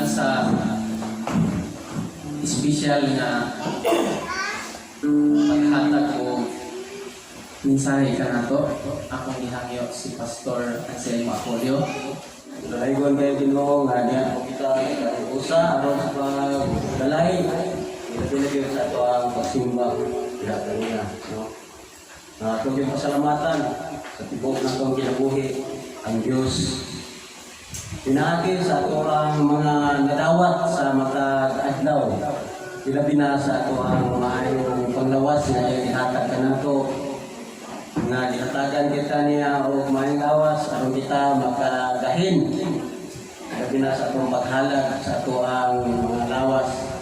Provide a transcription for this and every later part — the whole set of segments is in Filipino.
sa espesyal na paghatag ko mensahe ka na to. Akong gihangyo si Pastor Anselmo Apolio. Dalaygon kayo Ginoo nga niya po kita usa aron sa pagdalay. Pinagilagay sa ato ang pagsimba kaya niya, no? Na ato yung pasalamatan sa tibok na itong kinabuhi ang Diyos. Pinagi sa ato ang mga nadawat sa matag-adlaw. Ilabi na sa ato ang maayong panglawas na ihatag ka na ito. Nga dinatagan kita niya o maayong lawas aron kita makagahin. Ilabi na sa atong paghalag sa ato ang mga lawas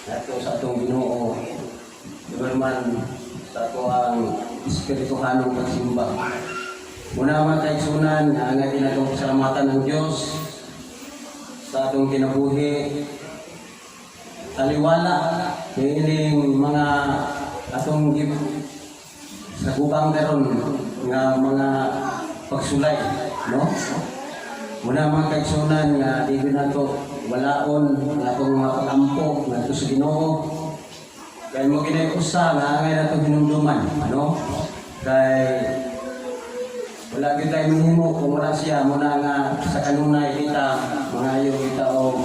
ato sa atong Ginoo. Diberman sa ato ang espirituhanong pagsimba. Muna man kay sunan nga ang ginatong pasalamatan ng Diyos sa atong kinabuhi. Taliwala niining mga atong sa kubang karon nga mga pagsulay, no? Muna man kay sunan nga di nato walaon nga atong mga pagampo ngadto sa Ginoo. Kay mo kinay usa nga angay nato hinumduman, no? Kay wala gyud tayo mahimo kung wala siya muna nga sa kanunay kita mangayo kita o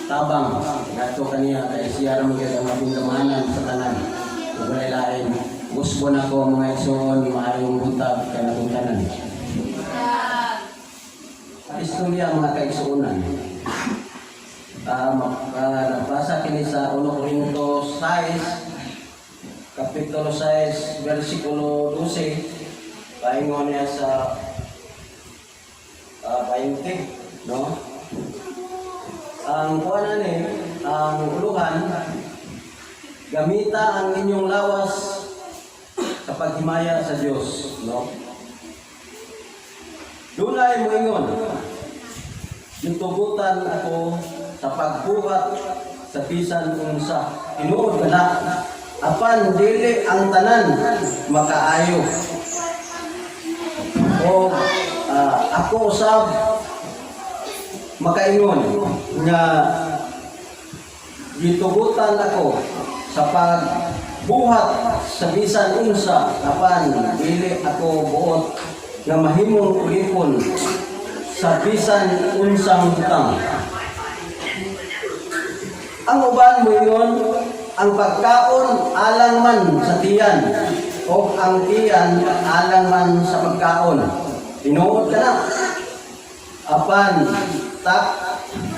tabang ngadto kaniya kay siya ra mo gyud ang mapindamanan sa tanan. Ug walay lain gusto na ko mga igsoon maayong buntag kanang tanan. Istorya mga kaigsuonan. Nabasa kini sa 1 Corintios 6 kapitulo 6 versikulo 12 paingon niya sa 20, no? Ang kuwanan ni ang uluhan gamita ang inyong lawas sa paghimaya sa Diyos, no? Dunay moingon Nitugutan ako sa pagbuhat sa bisan unsa. Tinuod kana apan dili ang tanan makaayo. O ako usab makaingon nga gitugutan ako sa pagbuhat sa bisan unsa apan dili ako buot nga mahimong ulipon sa bisan unsang butang. Ang uban moingon ang pagkaon alang man sa tiyan o ang tiyan alang man sa pagkaon. Tinuod ka na. Apan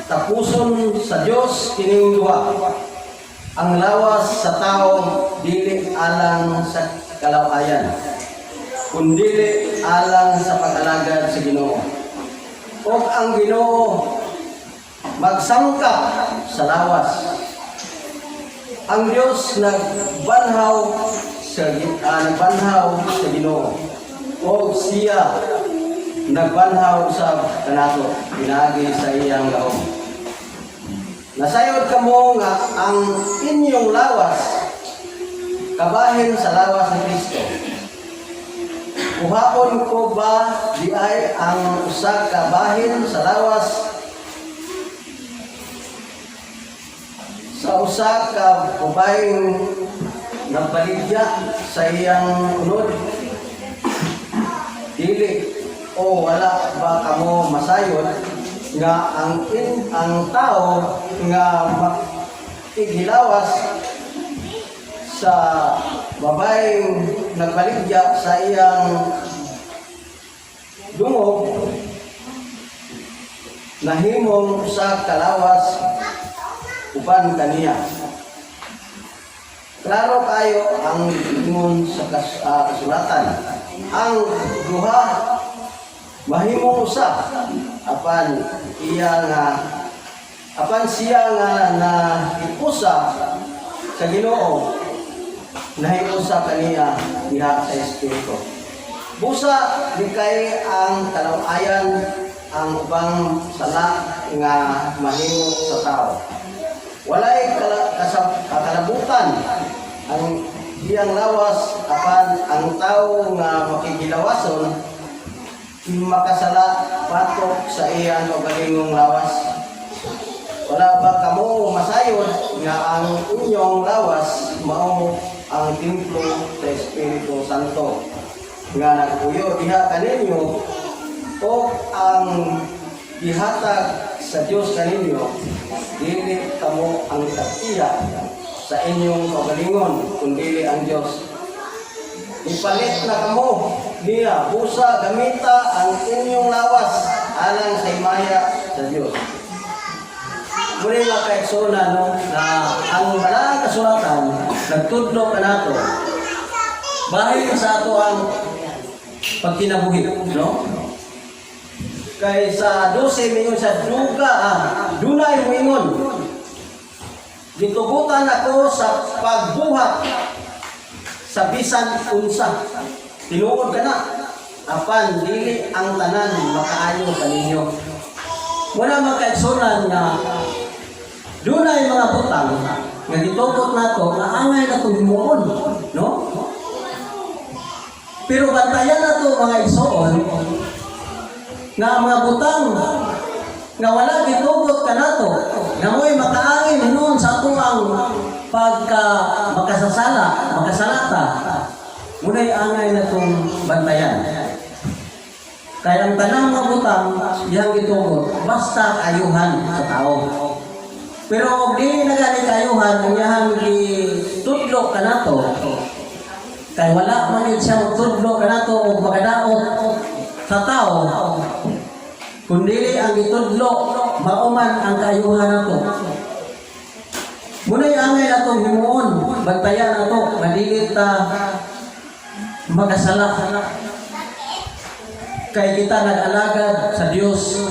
tapuson sa Dios kining duha. Ang lawas sa tao dili alang sa kalawayan, kundi alang sa pag-alagad sa Ginoo. O ang Ginoo magsangka sa lawas. Ang Dios nagbanhaw sa Ginoo. O siya nagbanhaw sa kanato pinagi sa iyang laom. Nasayod kamo nga ang inyong lawas kabahin sa lawas ni Kristo. Kuhaon ko ba di ay ang usa ka bahin sa lawas sa usa ka babaeng nagbaligya sa iyang unod? Dili o wala ba kamo masayod nga ang tao nga maghilawas sa babaeng nagbaligya sa iyang dungog nahimong sa kalawas uban kaniya. Klaro kayo ang ingon sa kasulatan. Ang duha mahimong usa apan siya nga na ipusa sa Ginoo nahiusa kaniya diha sa Espiritu. Busa di kay ang kalawayan ang ubang sala nga mahimo sa tao. Walay kakalabutan ang iyang lawas apan ang tao nga makikilawason makasala patok sa iyang kagalingong lawas. Wala ba kamo masayod nga ang inyong lawas mao ang templo sa Espiritu Santo nga nagpuyo diha kaninyo o ang gihatag sa Dios kaninyo dili kamo ang tag-iya sa inyong kaugalingon kundi ang Dios. Ipalit na kamo niya busa gamita ang inyong lawas alang sa himaya sa Dios. Muli nga kaigsoon no, na ang Banal Kasulatan nagtudlo kanato bahin sa ato ang pagkinabuhi, no? Kay sa 12 mingon sa duga, dunay moingon. Gitugutan ako sa pagbuhat sa bisan unsa. Tinuod ka na. Apan dili ang tanan makaayo kaninyo. Muna magkaigsunan nga dunay mga butang nga gitugot nato nga angay na himuon, no? Pero bantayan nato mga igsoon nga mga butang nga wala gitugot ka nato nga mo'y makaangin hinuon sa ato ang pagka makasalata muna'y angay na itong bantayan. Kaya ang tanang mga butang dihang gitugot basta ayuhan sa tao. Pero kung di na gani kayuhan ang yahang gitudlo ka nato kay wala man yun siya magtudlo ka nato o makadaot sa tao kundi ang gitudlo mauman ang kayuhan nato. Muna'y angay na itong himuon bantayan nato madilit makasala kay kita nag-alagad sa Dios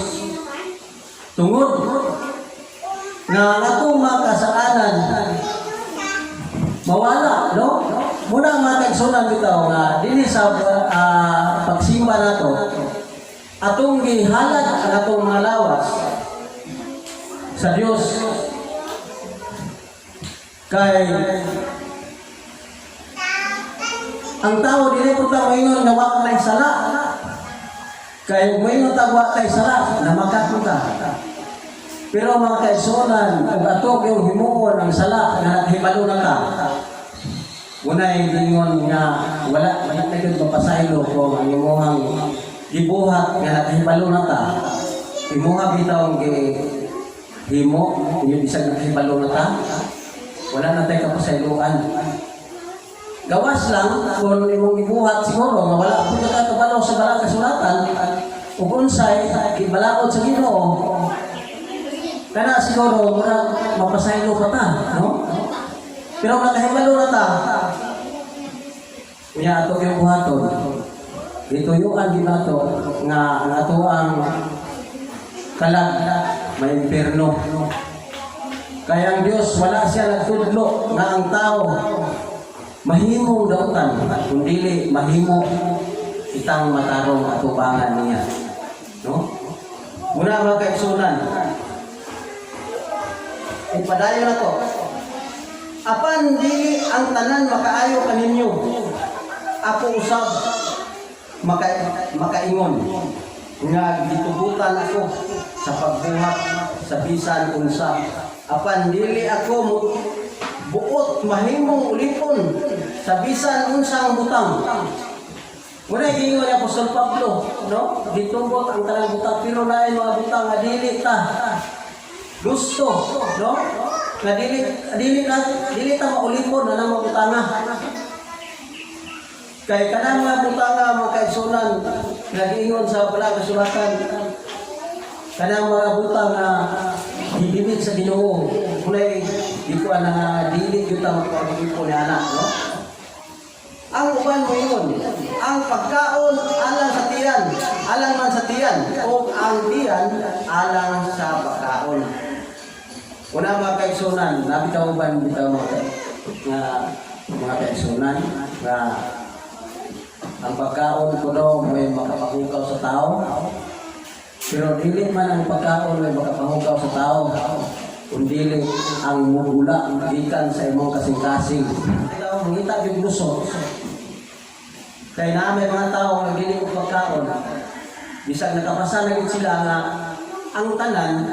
tungod nga ato makasalanan mawala, no? Muna mga kaigsunan bitaw nga dinhi sa pagsimba nato atong gihalad ang atong mga lawas sa Dios kay ang tao dili pud ta moingon nga wa kay sala kay moingon ta wa kay sala na makapunta. Pero mga kaigsunan ug ato yung himuon ang sala nga naghibalo na ka unay gingon nga wala na gyud mapasaylo ko ang imong gibuhat nga naghibalo na ta imuha bitaw himo inyo bisag naghibalo na ta wala na tay kapasayloan. Gawas lang kung imong gibuhat siguro nga wala pud ka kabalo sa Banal Kasulatan ug unsay gibalaod sa Ginoo kana siguro mura mapasaylo pa ta, no? Pero nakahibalo na ta niya ato yung buhaton ituyuan ginato nga ang ato ang kalag may impierno. Kaya ang Diyos wala siya nagtudlo nga ang tao mahimong dautan kundi mahimo itang matarong atubangan niya, no? Muna mga kaigsunan ipadayo na to apan dili ang tanan makaayo kaninyo ako usab makaingon nga gitugutan ako sa pagbuhat sa bisan unsa apan dili ako buot mahimong ulipon sa bisan unsang butang. Muna gingon ni Apostol Pablo, no? Gitugot ang tanang butang pero naay mga butang nga dili ta gusto, no? Nga dili ta maulipon na mga butanga. Kay kanang mga butanga mga kaigsunan nga giingon sa Banal Kasulatan kanang mga butang nga hibig sa Ginoo kulay di ko na dili gyud ta magpagipon ni anak, no? Ang uban mo yun, ang pagkaon alang sa tiyan, alang man sa tiyan, o ang tiyan alang sa pagkaon. Una mga kaigsunan, nabitaw uban bitaw mga kaigsunan na ang pagkaon ko daw may makapahugaw sa tao. Pero dili man ang pagkaon may makapahugaw sa tao. Kundi ang mugula ang gikan sa imong kasing-kasing. Ikaw mangita yung gusto. Kaya na may mga tao nga dili og pagkaon. Bisag nakapasa na gid sila nga ang tanan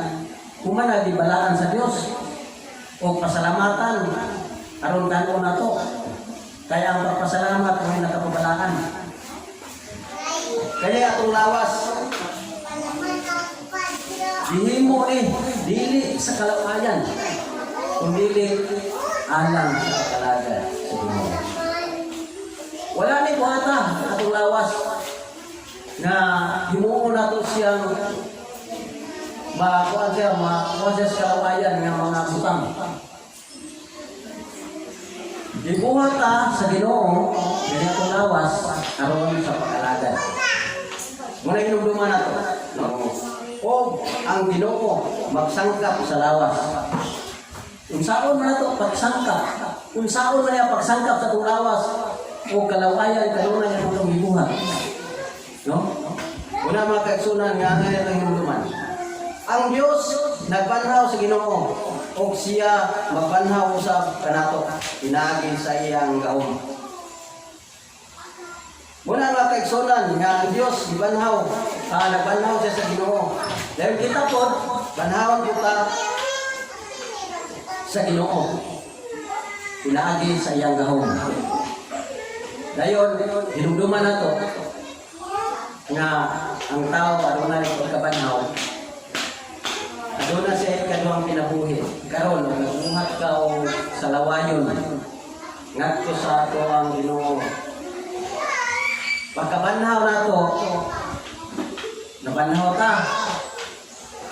kumana di balaan sa Dios o pasalamatan aron kanon nato. Kaya ang pagpasalamat ay nakapabalaan. Kaya atong lawas dihimo ni dili sa kalawayan kundi alang sa kalagad sa Ginoo. Wala ni buhata atong lawas na himuon nato siyang makuha siya sa kalawayan ng mga butang. Dibuhata sa Ginoo kaya atong lawas aron sa pagkalagad. Muna hinumduman nato. O ang Ginoo magsangkap sa lawas. Unsaon man nato pagsangkap? Unsaon man niya pagsangkap sa atong lawas o kalawayan kanunay nga atong gibuhat. No? Una mga kaigsunan nga nga itong hinumduman. Ang Dios nagbanhaw sa Ginoo o siya magbanhaw usab kanato pinaagi sa iyang gahom. Muna mga kaigsunan nga ang Diyos nagbanhaw siya sa Ginoo. Dahil kita po, banhawan kita sa Ginoo. Pinaagi sa iyang gahom. Dayon, hinumduman na to nga ang tao adunay pagkabanhaw. Aduna siya ikaduhang pinabuhi. Karon nagbuhat ka o sa lawayon. Ngadto sa ato ang Ginoo. Pagkabanhaw na to, nabanhaw ka.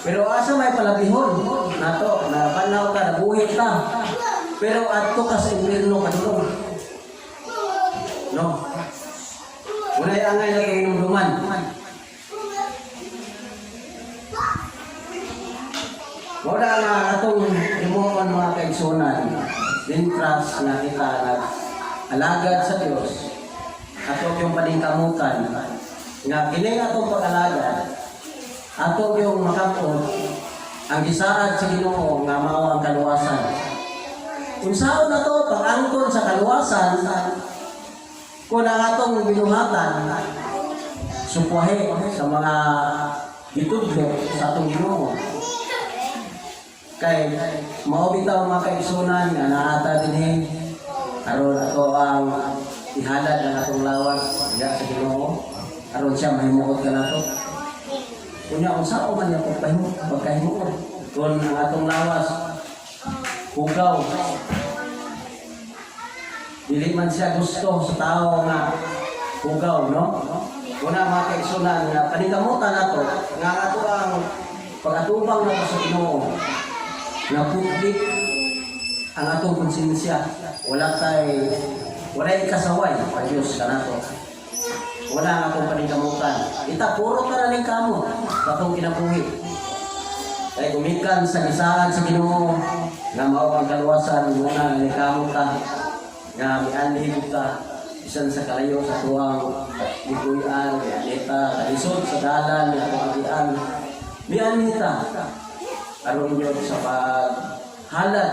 Pero asa may palabihon na to, nabanhaw ka, nabuhit ka. Pero adto ka sa impierno kadulong. No? Unay angay na itong hinumduman. Wala nga atong himuon mga kaigsunan, dintras na kita nag-alagad sa Diyos. Ato yung paningkamutan nga kining atong pag-alagad, ato yung makapod ang gisaad sa Ginoo nga mao ang kaluwasan. Unsaon na to pag-angkon sa kaluwasan kung ang atong binuhatan supuhe sa mga gitudlo sa atong Ginoo. Kay mao bitaw mga kaigsunan nga naata dinhi aron ato ang ihalad ang atong lawas diha sa Ginoo aron siya mahimuot kanato. Kunya unsa man niya pagkahimuot kun ang atong lawas hugaw dili man siya gusto sa tao nga hugaw, no? Una mga kaigsunan nga paningkamutan nato nga ato ang pag-atubang nato sa Ginoo nga public ang atong konsensya. Wala kasaway pa Diyos ka nato. Wala nga akong paningkamutan. Ita, puro ka na rin kamo katong kinabuhi. Kaya gumikan sa gisaan sa Ginoo nga mao ang kaluwasan muna nga kamo ka nga mianhig ka isan sa kalayo sa tuwang iguyan, aneta, kalisod sa dalan, agian. Mianhig ka aron yun sa paghalad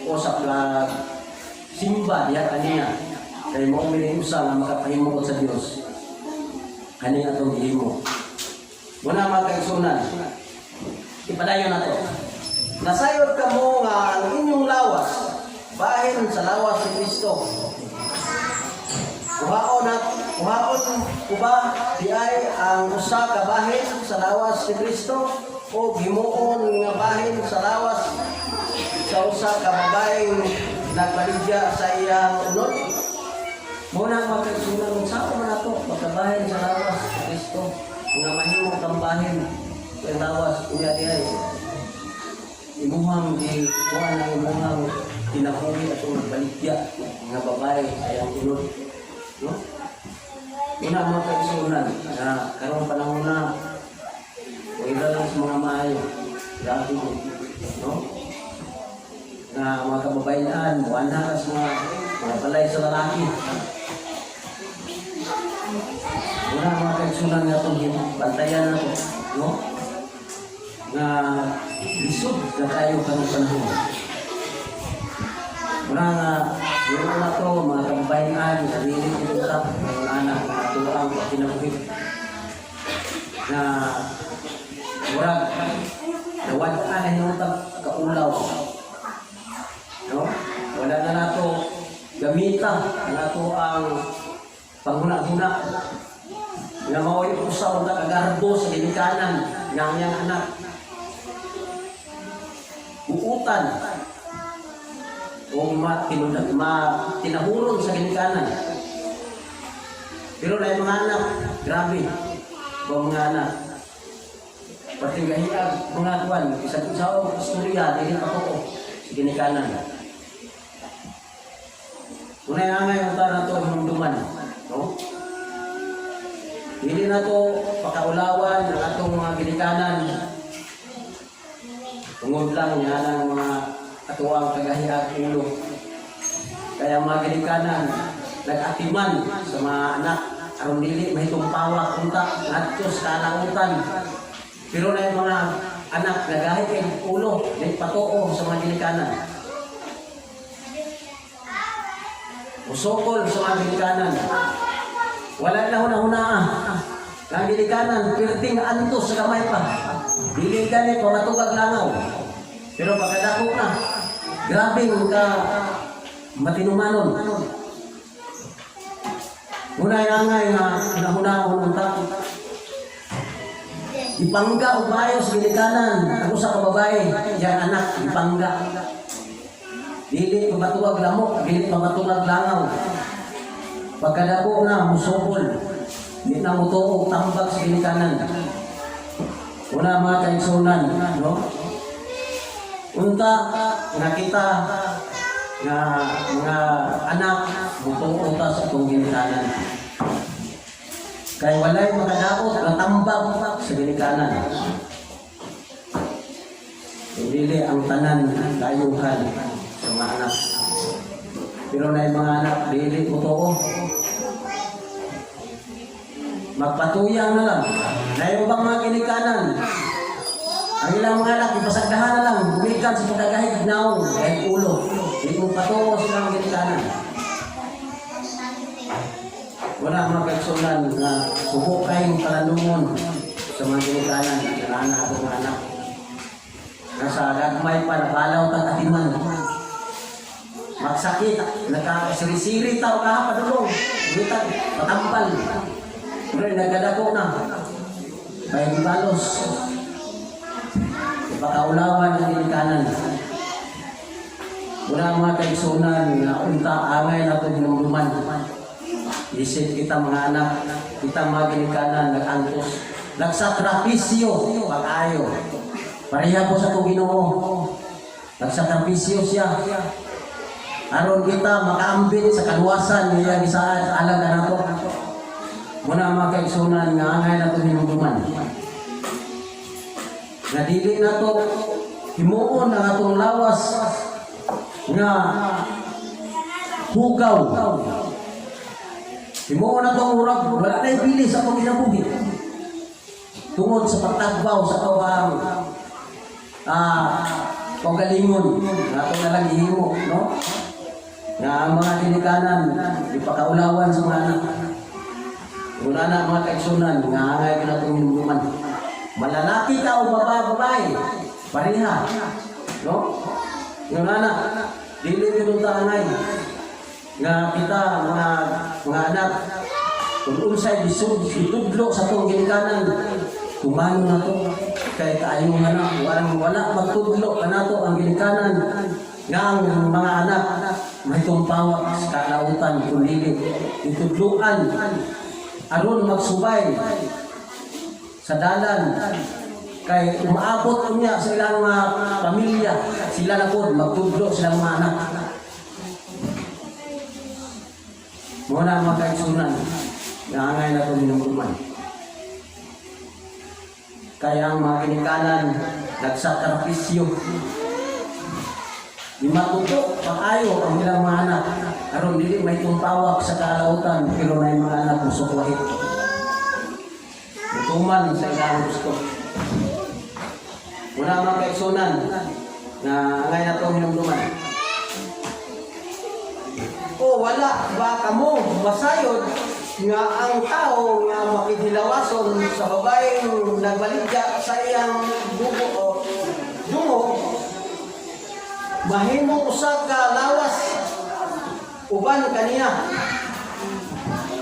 o sa simba diya kaniya. Kaya mo umilingusa nga makapahimuot sa Diyos. Kani atong gihimo. Muna mga kaigsunan, ipadayon na to. Nasayod ka mo nga ang inyong lawas, bahin sa lawas ni Kristo. Kuhaon ko ba di ay ang usa ka bahin sa lawas ni Kristo o himuon nga bahin sa lawas sa usa ka babaeng nagbaligya sa iyang unod? Muna mga kaigsunan, sa man ato pagkabahin sa lawas ni Kristo nga mahimo kang bahin sa lawas unya diay. Imuhang di kuha na imuhang tinakuhi at nagbaligya nga babae sa iyang unod. No? Una mga kaigsunan na karong panahon na wala lang sa mga maayo grabe mo, no? Na mga kababayan buwan na sa mga balay sa lalaki. Una mga kaigsunan nga itong bantayan na ito, no? Na lisod na tayo karong panahon. Una nga yun na ito, mga kababayan, sarili ilusap ng anak na tuwang kinabuhi na murag nawad-an kaulaw. No? Wala na nato gamita, nato ang panghuna-huna. Nga mao'y usaw na kagarbo sa ginikanan ng iyang anak. Uutan o tinahuron sa ginikanan. Pero na yung mga anak, grabe. Mga anak. Pati gahiag, mga kuwan, isang usawang istorya, hindi pa ko sa ginikanan. Unay angay ang na ito hinumduman. No? Hindi na ito pakaulawan ng atong mga ginikanan. Tungod lang niya ng mga katuwang kagahiag ulo. Kaya mga ginikanan, nag-atiman sa mga anak. Aron dili mahitong pawak unta ngadto sa kalangutan. Pero na yung mga anak nagahit kay ulo, nagpatuo sa mga ginikanan. Usokol sa mga ginikanan. Wala na hunahunaa. Ang ginikanan, pirting antos sa kamay pa. Dili ganit, matugag langaw. Pero pagkadako na, grabe ka matinumanon. Unay angay nga hunahunahon unta. Ipangga o bayo sa ginikanan. Ako sa kababae, yan anak, ipangga. Dili pamatuwag lamok, dili pamatuwag langaw. Pagkadako na, musopol. Di na mutuog tambag sa ginikanan. Una mga kaigsunan, no? Unta, nakita nga mga anak, mutuog ta sa itong ginikanan. Kaya walay makadaot, natambag sa ginikanan. Dili ang tanan kayuhan sa mga anak. Pero na yung mga anak, dili mutuog. Magpatuyang na lang. Na yung bang mga ginikanan, ang ilang mga anak, ipasagdahan na lang, bumikan sa pagkagahig naong, kahit ulo. Hindi mo patuwa silang ginikanan. Wala mga kaigsunan na subo kayong kalandungon sa mga ginikanan, ng anak at mga anak. Nasa gagmay pa, napalaw kang atiman. Magsakit, nakasirisiri tao kahapadulong. Bumitan, patambal. Pero nagkadako na. Kaya gibalos. Ipakaulawan ang ginikanan. Wala mga kaigsunan na unta angay na ito hinumduman. Isip kita mga anak, kita mga ginikanan, nag-antos. Nagsakripisyo, pag-ayo. Pareha po sa itong Ginoo. Nagsakripisyo siya. Aron kita makaambit sa kaluwasan niya isaan sa alang na ito. Muna mga kaigsunan nga angay na ito hinumduman. Nadili na ito, himuon ang atong lawas nga hugaw. Himuon na itong urag, wala na ibili sa itong ginabuhi. Tungod sa pagtagbaw sa kawang pagalingon na itong nalang ihimo, no? Nga ang mga ginikanan, ipakaulawan sa mga anak. Wala na mga kaigsunan, nga angay na itong hinumduman. Malalaki ka o babae, pareha. No? Yung anak, dili pinunta angay. Nga kita, mga anak, kung unsay ditudlo sa itong ginikanan, kumano na ito. Kaya tayo nga na, wala magtudlo ka na ito ang ginikanan. Nga ang mga anak, may tumpawak sa kalautan, kung dili, itudluan. Aron magsubay sa dalan kay umaabot niya sa ilang mga pamilya, sila na po magtudlo silang mga anak. Muna mga kaigsunan na angay na ito minumduman. Kaya ang mga ginikanan nagsakripisyo. Di matuto, pang-ayo ang ilang mga anak. Aron dili may tumpawak sa kalautan, pero na yung mga anak musok wahit. Tuman sa ilang gusto. Muna mga kaigsunan na angay na ito minumduman. O wala ba kamo masayod nga ang tao nga makihilawason sa babaeng nagbaligya sa iyang dugo o dungo mahimong usa ka lawas uban kaniya.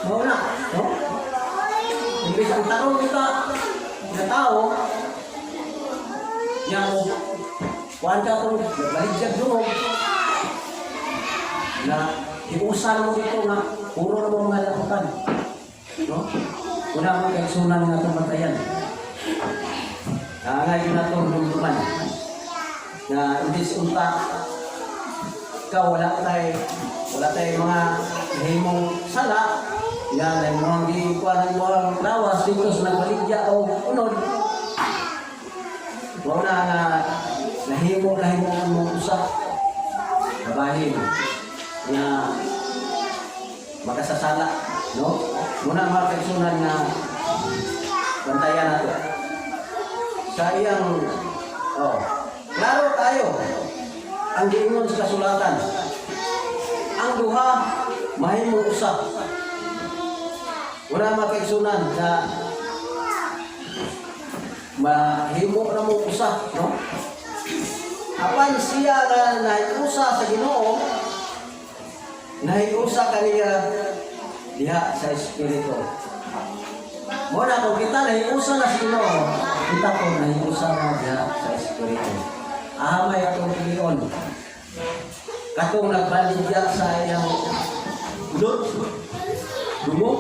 Mao na, no? Imbis ang tarong kita na tao, yang kuan ka kung baligyan dunog na iusan mo dito nga puro na mo mga lakutan, no? Una mo kay sunan nga itong batayan. Ngayon na itong dumduman na imbis unta ikaw wala tayo mga himong sala. Yan ay mga gikuan ng mga lawas dito sa nagbaligya o unod. Wala na nahimo ang mga usak. Babahin na makasasala, no? Muna mga kaigsunan na bantayan nato. Sa iyang, klaro tayo ang giingon sa kasulatan. Ang duha mahimong usak. Wala makaigsunan na mahimo na mo usa, no? Apan siya na nahiusa sa Ginoo, nahiusa kaniya diha sa Espiritu. Muna kung kita nahiusa na sa Ginoo, kita po nahiusa na diha sa Espiritu. Ahamay atong pilion. Katong nagbaligya sa iyang dumog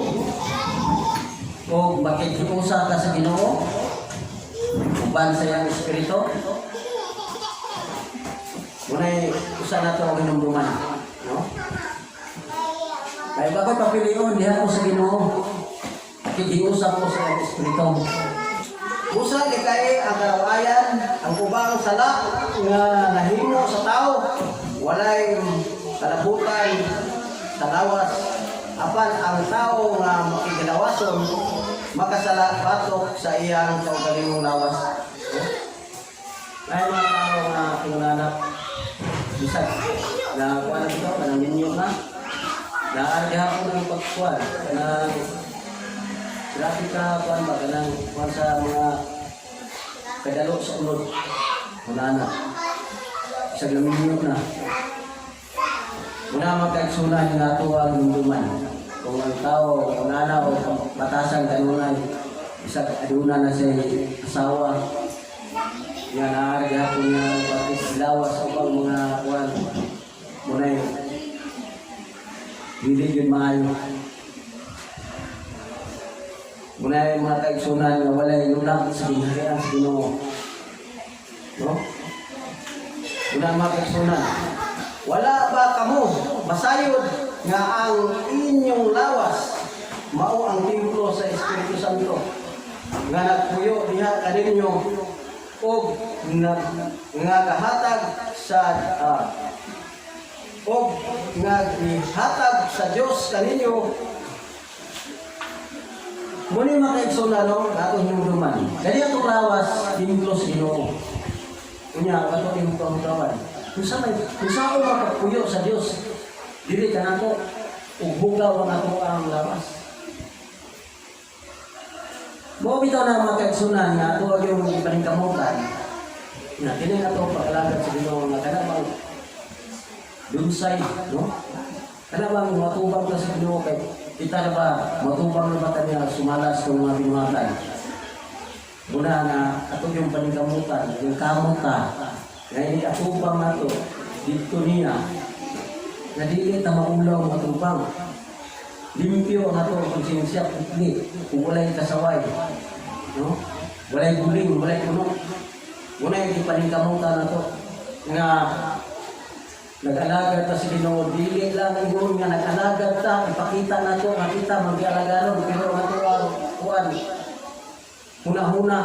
o makikiusa ka sa Ginoo uban sa iyang Espiritu. Muna'y usa na ito ang hinumduman, no? Kaya bakit papilion diha ko sa Ginoo makikiusa ko sa iyang Espiritu. Usa di kay ang karawayan ang ubang sala nga nahimo sa tao walay kalabutan sa lawas. Apan ang tao nga makigalawason makasala patok sa iyang kaugalingong lawas. Ay mga tao nga pinunanap bisag na kuha na ito, kanang ninyo na naargahan ko ng pagkuhan kanang grabe ka kuhan ba kanang kuhan sa mga kadalo sa unod kunana bisag na ninyo na muna magkaigsunan nga ito ang hinduman. Kung ang tao, kunana o batasan kanunay, isang aduna na sa asawa, yan naarga po niya bakit lawas o pang mga kuwan. Muna yung hindi yun maayo. Muna yung mga kaigsunan nga wala yung lulang sa ginharian sa Ginoo. No? Muna yung mga kaigsunan. Wala ba kamo masayod nga ang inyong lawas mao ang templo sa Espiritu Santo nga nagpuyo diha kaninyo og nga gahatag sa og nga gihatag sa Dios kaninyo. Muni makaigsunan no atong hinumduman. Kani atong lawas templo sa Ginoo. Unya katong hinumduman. Kung saan ko magpuyo sa Diyos, dili ka na ito, ubugaw ang ato ang lawas. Buo bitaw na mga kaigsunan nga ito yung paningkamutan. Na kini na ito pag-alagad sa Ginoo nga kanabang dunsay, no? Kanabang matubang ka sa Ginoo kay kita na ba matubang na ba kanya sumalas kung mga binuhatay. Muna na ito yung paningkamutan, yung kamuta. Ngayon atubang na ito, dito niya, na dili na maulaw ang atubang. Limpyo na ito kung sinisya, kung walay kasaway. No? Walay guling, walay puno. Muna yung ipaningkamutan na ito, nga nag-alagad ta si Ginoo, dili lang ang gawin nga nag-alagad ta, ipakita na ito, makita, mag-alagaron, pero na ito ang kuwan. Huna-huna,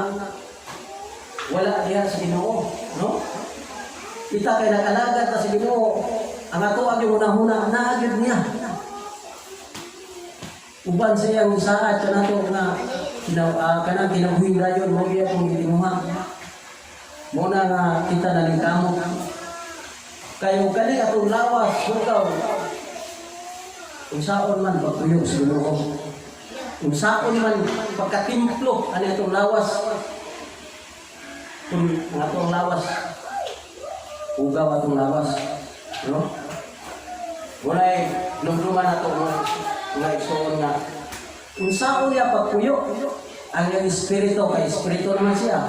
wala diyan sa Ginoo, no? Kita kay nag-alagad na si Ginoo, ang ato ang yung unang-una, naagad niya. Uban siyang saat ka na ito na kanang kinabuhin rayon, mawia kong gitinuha. Muna nga kita nalingkamot. Kayo galing atong lawas, bukaw. Kung saan man pagtuyo sa Ginoo. Kung saan man pagkatimplo, ano itong lawas. Kung atong lawas, ugaw atong lawas, no? Walay lumduman nato mga igsoon nga unsaon niya pagpuyo ang iyang espiritu kay espiritu naman siya.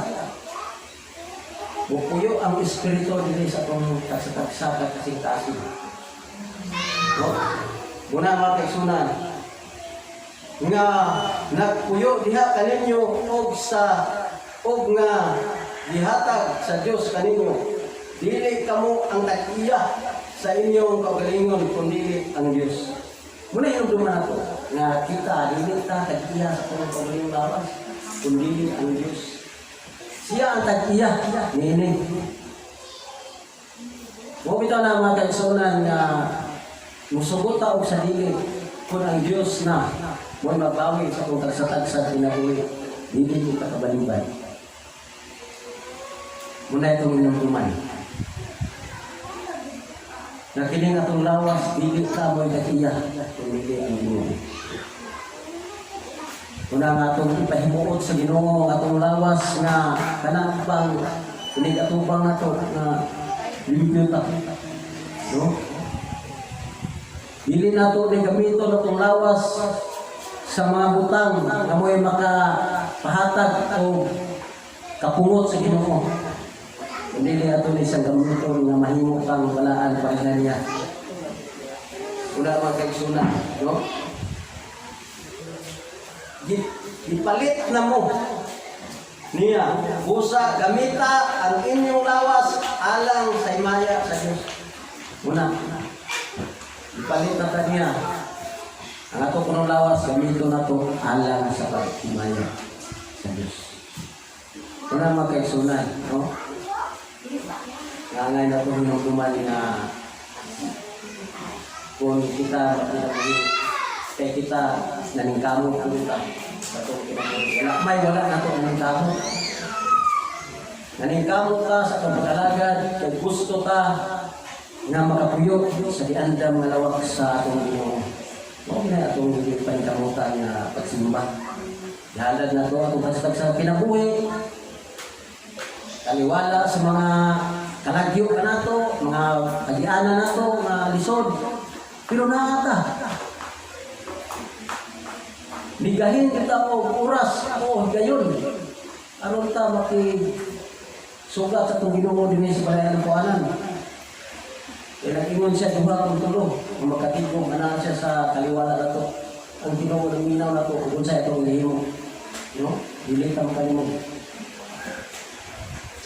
Bupuyo ang espiritu dili sa atong tagsakagsa kasing-kasing. No? Muna mga kaigsunan nga nagpuyo diha kaninyo og nga gihatag sa Dios kaninyo. Dili kamo ang nag-iya sa inyong kaugalingon kundi ang Dios. Muna yung dumato nga kita dili ta kag-iya sa atong kaugalingon lawas kundi ang Dios. Siya ang tag-iya nining. Mo bitaw na mga kaigsunan nga musugot ta og sa dili kun ang Dios na mo magbawi sa atong tagsatag kinabuhi dili kita kabalibay. Muna itong inyong tuman. Na kining atong lawas, dili ka mo'y katiya, kundi ang Ginoo. Una nga atong ipahimuot sa Ginoo ang atong lawas nga kanang kining atubang nato nga limpyo ta. No? Dili nato ni gamiton atong lawas sa mga butang nga mo'y makapahatag o kapungot sa Ginoo. Hindi niya ito isang gamiton nga mahimo kang balaan pahinga niya. Una mga kaigsunan, no? Ipalit na mo niya, busa gamita ang inyong lawas alang sa imaya sa Diyos. Una, ipalit na ta niya. Ang ato kunong lawas, gamito na to alang sa pag-imaya sa Diyos. Una mga kaigsunan, no? Ngangay na ito hinugduman na kung kita kay kita naningkamot ang kita wala na ito naningkamot ka sa kapag-alagad kay gusto ka nga makapuyo sa diandam nga lawak sa atong Ginoo. Huwag na itong panikamutan na pagsimba halad na ito atong pasitag sa kinabuhi kaliwala sa mga kalagyo ka na to, mga kagianan na to, mga lisod. Pero nakata. Bigahin kita o oras o gayon. Aron ta makisugat sa itong Ginoo din sa balayan ng kuanan. Kaya nag-ingon siya duha kong tulo. Kung magkatigong na siya sa kaliwala na to. Ang Ginoo ng minaw na to, kung sa itong ihimo. No? Dili ka makalimog.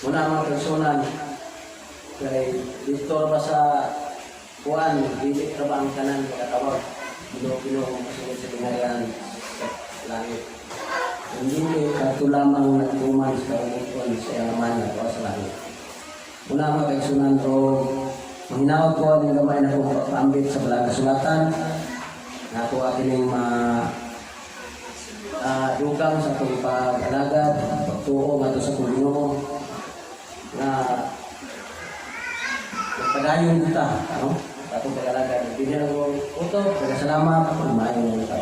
Una mga personal, kaya dito ba sa kuan, dili ka ba ang kanan pagkatawag, Ginoo kasunod sa pinarihan sa langit. Hindi ito lamang nagtuman sa kaunituan sa yaman na sa langit. Una mga kaigsunan ko, manginawag ko ang gamay na kong pag-ambit sa balang kasulatan, na ako aking dugang sa itong pag-alagad, pagtuo nga ito sa Ginoo na padayon kita, no? Atong pag-alagad. Hindi na ko uto, salamat, umayon mo kita.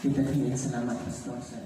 Kita salamat, Pastor, sa